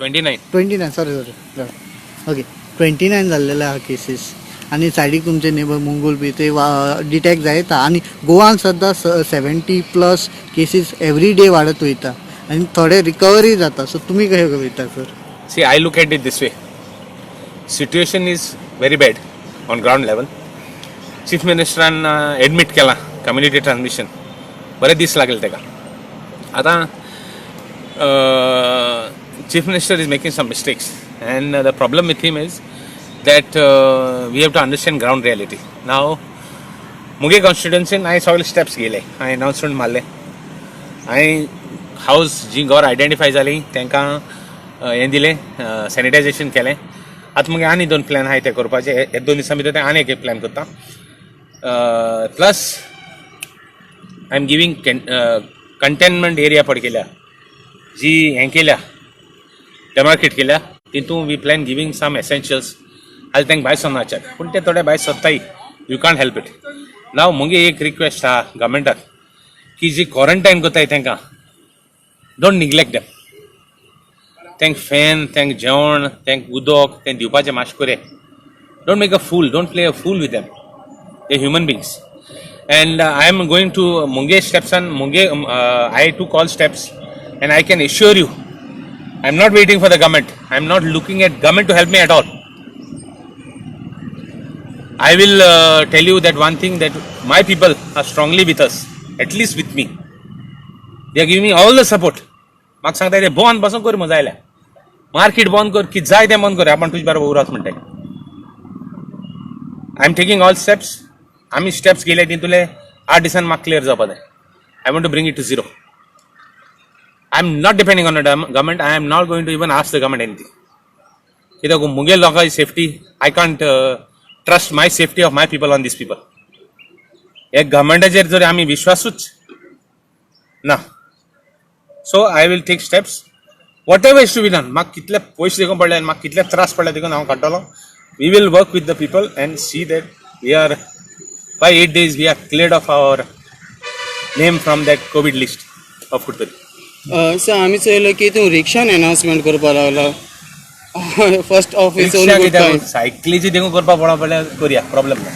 29 sorry okay 29 जाल्लेले आहा cases आनी सायडीक तुमचे नेबर मंगोल बी ते डिटेक्ट जायता आनी गोवान सद्दां 70+ केसीस एवरी डे वाडत वयता आनी थोडे रिकवरी जाता सो तुमी कशें वयता sir See, I look at it this way. Situation is very bad on ground level. Chief Minister admit केला community transmission. बरे दीस लागले तेका. आता Chief Minister is making some mistakes, and the problem with him is that we have to understand ground reality. Now, मुगे constituency I सगळे steps गेले. I announcement मारले. I house जी घर identify जाली तेंका हें दिलें सॅनिटायझेशन केलें आतां मुगे आनी 2 प्लॅन आहाय ते करपाचे हे 2 दिसां भितर आनी एक प्लॅन करता plus I am giving containment area पड केल्या जी हें केल्या डेमार्केट केल्या तितून we plan giving some essentials आज तांकां भायर सरनाच्याक पूण ते थोडे भायर सरताय यू कांट हेल्प इट नाव मुगे एक रिक्वेस्ट आहा गव्हर्मेंटाक की जी क्वॉरंटायन करताय तांकां डोंट निग्लेक्ट देम तांकां फॅन तांकां जेवण तांकां उदक तें दिवपाचें मातशें कोरे don't make a fool don't play a fool with them they human beings and I am going to मुगे स्टेप्सान मुगे I took all steps and I can assure you I am not waiting for the government I am not looking at government to help me at all I will tell you that one thing that my people are strongly with us, at least with me. They are giving me all the support. म्हाका सांगता ते बंद बसून कर मजा आयल्या market बंद कर कितें जाय तें बंद कर आपण तुजे बरोबर उरत म्हणटाय I am taking all steps आमी स्टेप्स गेले तितूले 8 दिसान म्हाका क्लियर जावपा जाय I want to bring it to zero I am not depending on the government I am not going to even ask the government anything कित्याक मुगे लोकांची safety I can't trust my safety of my people on these people. एक गवर्नमेंटाचेर जर आमी विश्वासूच ना so I will take steps whatever is to be done म्हाका कितले पयशे देखून पडले म्हाका कितले त्रास पडले देखून हांव काडटलो we will work with the people and see that we are by 8 days we are cleared of our name from that covid list of Curtorim sir आमी चयलो की तूं रिक्षान अनाउन्समेंट करपा लागला फर्स्ट ऑफिस सायकलीची देखून करपा पडा पडल्यार करया प्रॉब्लेम ना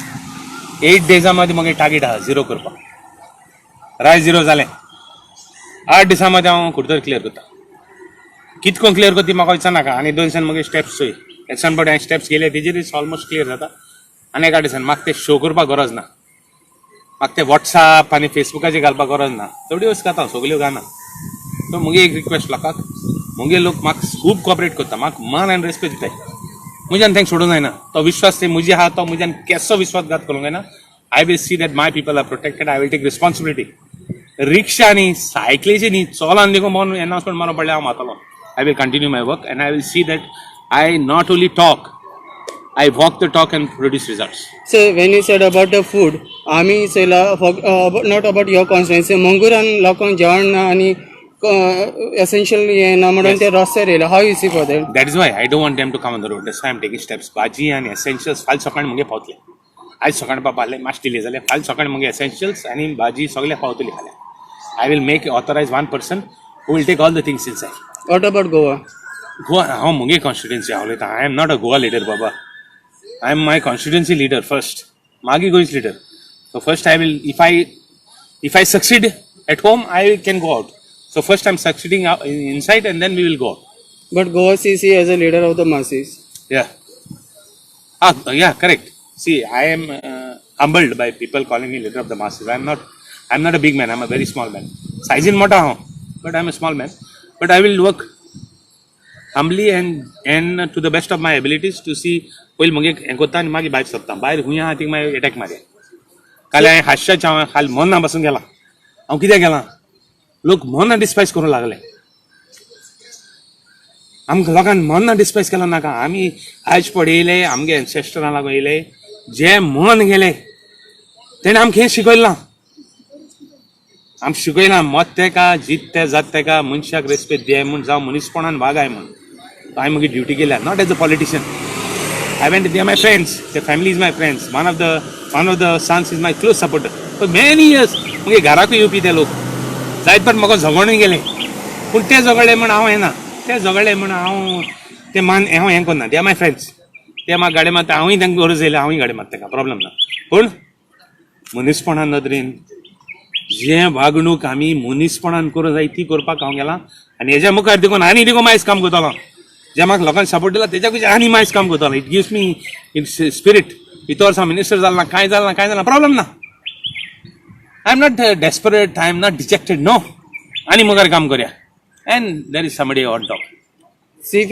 8 days मदीं मागीर टार्गेट आहा 0 करपाक रायज 0 जालें 8 दिसां मदीं हांव कुडतरी क्लियर करता कितको क्लियर करता ती म्हाका विचारनाका आनी 2 दिसान मागीर स्टेप्स चोय एक्सान पडे हांवें स्टेप्स गेले तेजेर ऑलमोस्ट क्लियर जाता आनी 8 दिसान म्हाका ते शो करपाक गरज ना म्हाका ते वॉट्सॅप आनी फेसबुकाचेर घालपाक गरज ना थोडी वस्त घाता सगल्यो घालना सो मुगे एक रिक्वेस्ट लोकांक मुगे लोक म्हाका खूब कॉपरेट करता म्हाका मान आनी रेस्पेक्ट दिताय मुज्यान तांकां सोडूंक जायना तो विश्वास ते मुजे आहा तो मुज्यान केसो विश्वासघात करूंक जायना I will see that my people are protected I will take responsibility रिक्षा न्ही सायकलीची न्ही चोलान देखून म्हणून एनाउन्समेंट मारप पडल्यार हांव मारतलो I will continue my work and I will see that I not only talk I walk the talk and produce results. So when you said about the food, आमी चयला not about your constituency, मंगुरान लोकांक जेवण आनी essential हे ना म्हणून ते रस्त्यार येयला how you see for that? That is why I don't want them to come on the road. That's why I'm taking steps. भाजी आनी essentials फाल्यां सकाळीं मुगे पावतले आयज सकाळीं पावले मातशें डिले जालें फाल्यां सकाळीं मुगे essentials आनी भाजी सगळे पावतली फाल्यां I will make authorize one person who will take all the things inside. What about Goa? Goa हांव मुगे कॉन्स्टिट्युएन्सी हांव उलयतां I am not a Goa leader Baba I am my constituency leader first. Magi Goi's leader. So first I will, if I succeed at home, I can go out. So first I'm succeeding inside and then we will go out. But Goa CC as a leader of the masses. Yeah. Yeah, correct. See, I am humbled by people calling me leader of the masses. I'm not a big man. I'm a very small man. Size in mota ho, but I'm a small man. But I will work humbly and to the best of my abilities to see पयलीं मुगे हें कोत्ता आनी मागीर भायर सरता भायर खूंय आहा थिंग मागीर एटॅक मारया काल हांवें हास्याच्या हांव हाल मोन्ना बसून गेलां हांव कित्याक गेलां लोक मोन्ना डिस्पायज करूंक लागले आमकां लोकांक मोन्ना डिस्पायज केलो नाका आमी आयज पडे येयले आमगे एन्सेस्टरां लागून येयले जे मोन गेले तेणें आमकां हें शिकयलें ना आमकां शिकयलां मत तेका जीत ते जात तेका मनशाक रेस्पेक्ट दियाय म्हूण जावं मनीसपणान वागाय म्हूण हांवें म्हजी ड्युटी केल्या not as a politician I went, they are my friends, their family is my friends. One of the sons is my close supporter. For many years, मुगे घराकूय येवपी ते लोक जायत फावट म्हाका झगडून गेले पूण ते झगडले म्हण हांव येना ते झगडले म्हणून हांव ते हांव हें करना, दे आर माय फ्रेंड्स, ते म्हाका गाडी मारता, हांवूय तांकां गरज येयल्या हांवूय गाडी मारता, ताका प्रॉब्लम ना. पूण मनीसपणान नदरेन जे वागणूक आमी मनीसपणान करूं जाय ती करपाक हांव गेलां, आनी हेज्या मुखार देखून आनी देखून मायज काम करतलो. जे म्हाका लोकांनी सपोर्ट दिला तेज्याकूच आनी मायज काम करतलो. It gives me in spirit. 2 वर्सां मिनिस्टर जालां, कांय जालां, प्रॉब्लम ना. I am not desperate, I am not dejected, no. आनी मुखार काम करया. And there is somebody on top. He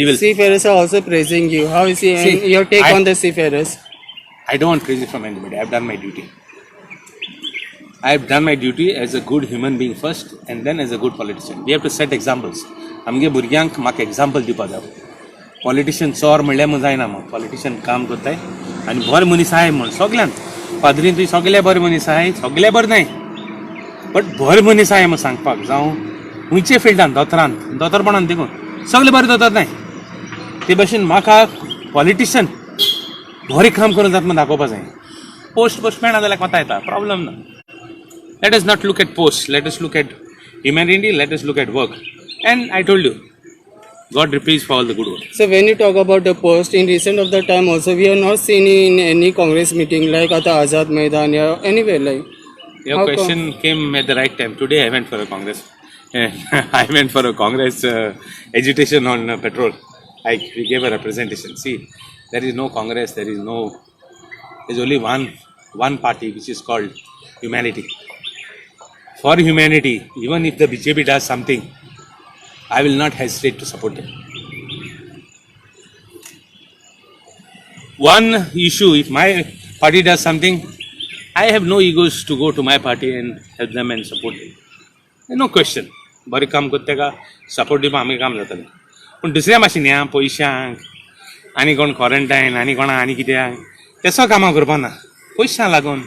will. Seafarers are also praising you. How is he? See, And your take on the seafarers? I don't want praise from anybody. I have done my duty. I have done my duty as a good human being first, and then as a good politician. We have to set examples. आमगे भुरग्यांक म्हाका example दिवपाक जाय. Politician चोर म्हणल्यार म्हूण जायना. मग politician काम करताय आनी बरे मनीस आहाय म्हूण सगळ्यांक. पाद्रीन तुवें सगळे बरे मनीस आहाय, सगळे बरे न्हय, बट बरे मनीस आहाय म्हूण सांगपाक जावं खंयचे फिल्डान, दोतोरपणान देखून सगळे बरे दोतोर न्हय. ते भाशेन म्हाका पॉलिटिशियन बरें काम करून जाता म्हूण दाखोवपाक जाय. पोस्ट मेळना जाल्यार कोता येता, प्रॉब्लम ना. Let us not look at posts, let us look at humanity, let us look at work. And I told you, God replies for all the good work. So when you talk about the post, in recent of the time also, we have not seen in any Congress meeting like at the Azad Maidan or anywhere like. Your question came at the right time. Today I went for a Congress. I went for a Congress agitation on petrol. We gave a representation. See, there is no Congress, there is only one party which is called humanity. For humanity, even if the BJP does something, I will not hesitate to support them. One issue, if my party does something, I have no egos to go to my party and help them and support them. No question. बरें काम करता तेका support दिवपाक आमी काम जातलें. पूण दुसऱ्या भाशेन ह्या पयशांक आनी कोण क्वॉरंटायन आनी कोणा आनी कित्याक तेसो कामां करपाक ना. पयशांक लागून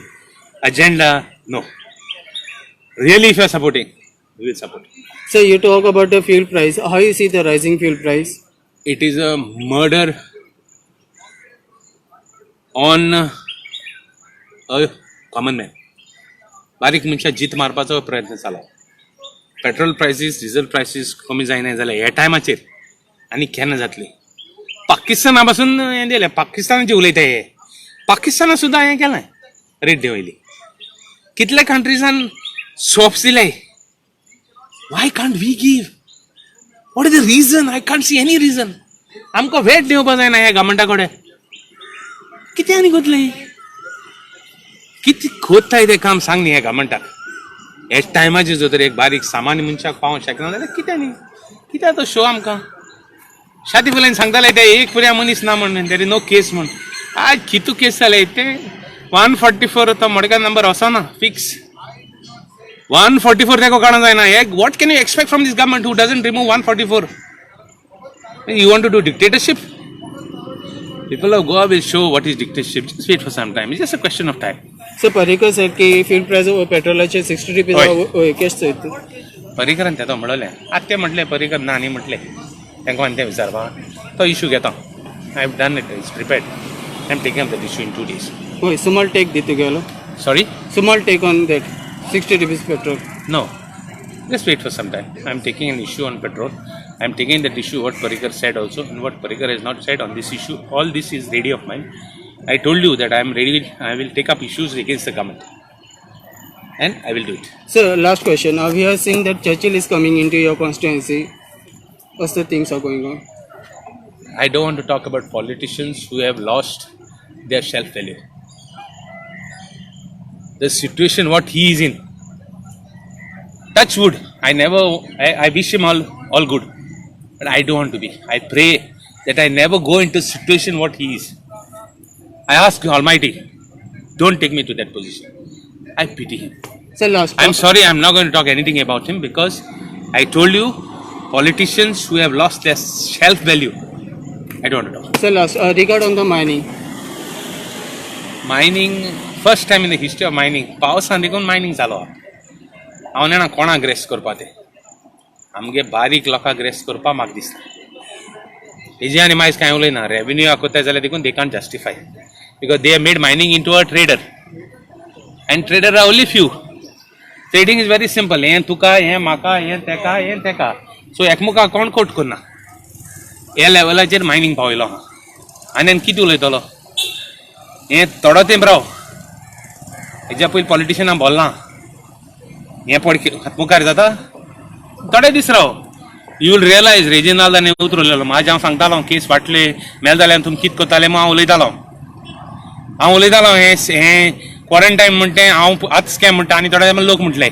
अजेंडा नो. Really, if you are supporting, we will support. So you talk about the fuel price. How you see the rising fuel price? It is a murder on a common man. बारीक मनशाक जीत मारपाचो प्रयत्न चालला. Petrol prices, diesel prices कमी जायना जाल्यार ह्या टायमाचेर आनी केन्ना जातली. पाकिस्ताना पासून हें दिलें, पाकिस्तानाचे उलयता हे. पाकिस्ताना सुद्दां हें केलां, रेट देंवयली. कितल्या कंट्रीजान swaps दिले. Why can't we give? What is the reason? I can't see any reason. आमकां वेट दिवपाक जायना ह्या गव्हर्मेंटा कडेन. कितें आनी कोतलें? कितें कोत्ताय तें काम सांग न्ही ह्या गव्हर्मेंटाक. ह्या टायमाचेर जर तर एक बारीक सामान्य मनशाक पावोंक शकना जाल्यार कितें न्ही? कित्याक तो शो आमकां? शादी फुलान सांगताले ते एक पुऱ्या मनीस ना म्हण, देर इज नो केस म्हण. आज कितू केस जाले ते 144 तो मडगांव नंबर वचना फिक्स. 144 तेको काडा जायना. What can you expect from this government who doesn't remove 144? You want to do dictatorship? People of Goa will show what is dictatorship. Just wait for some time. It's just a question of time. So Parrikar said की fuel price of petrol 60 rupees केस चोयता. पर्रीकरान तेतो म्हणलें. आतां ते म्हटलें पर्रीकर ना न्ही म्हटलें. तांकां आनी तें विचारपाक. तो इशू घेता. I have done it. It's prepared. I am taking up that issue in 2 days. होय, small take दितू गेलो. Sorry? Small take on that. 60 rupees petrol. No. Just wait for some time. I am taking an issue on petrol. I am taking that issue what Parrikar said also and what Parrikar has not said on this issue. All this is ready of mine. I told you that I am ready. I will take up issues against the government. And I will do it. So last question. Now we are seeing that Churchill is coming into your constituency. What's the things are going on? I don't want to talk about politicians who have lost their self-value. The situation what he is in. Touch wood. I wish him all good. But I don't want to be. I pray that I never go into a situation what he is. I ask Almighty, don't take me to that position. I pity him. So last. I'm sorry, I'm not going to talk anything about him because I told you, politicians who have lost their self-value, I don't want to talk. So last, regard on the mining. Mining, first time in the history of mining, पावसान देखून mining चालू आहा. हांव जाणा कोणाक grace करपा तें. आमगे बारीक लोकांक ग्रेस करपा म्हाका दिसता. हेजे आनी मायज कांय उलयना. रेव्हेन्यू आकोताय जाल्यार देखून they can't justify. Because they have made mining into a trader. And trader are only few. Trading is very simple. हें तुका, हें म्हाका, हें तेका, हें तेका. सो एकमुखाक कोण कोट करना ह्या लेवलाचेर मायनींग पावयलो आनी कितें उलयतलो हें थोडो तेंप राव हेज्या पयलीं पॉलिटिशनां बोल्लां हें पड मुखार जाता थोडे दीस राव यू विल रियलायज रेजिनाल्ड आनी उतरलेलो म्हाजे हांव सांगतालो केस फाटले मेल जाल्यार तुमी कितें करताले हांव उलयतालो हें क्वॉरंटायन म्हणटा हांव आतां स्कॅम म्हणटा आनी थोड्या टायमार लोक म्हटले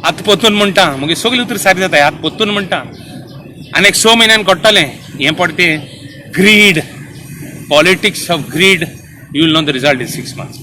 आतां पोत्तून म्हणटा मागीर सगळीं उतर सारकी जाता आतां पोत्तून म्हणटा आनी एक 6 म्हयन्यान कोट्टलें हें पड तें greed politics of greed you will know the result in 6 months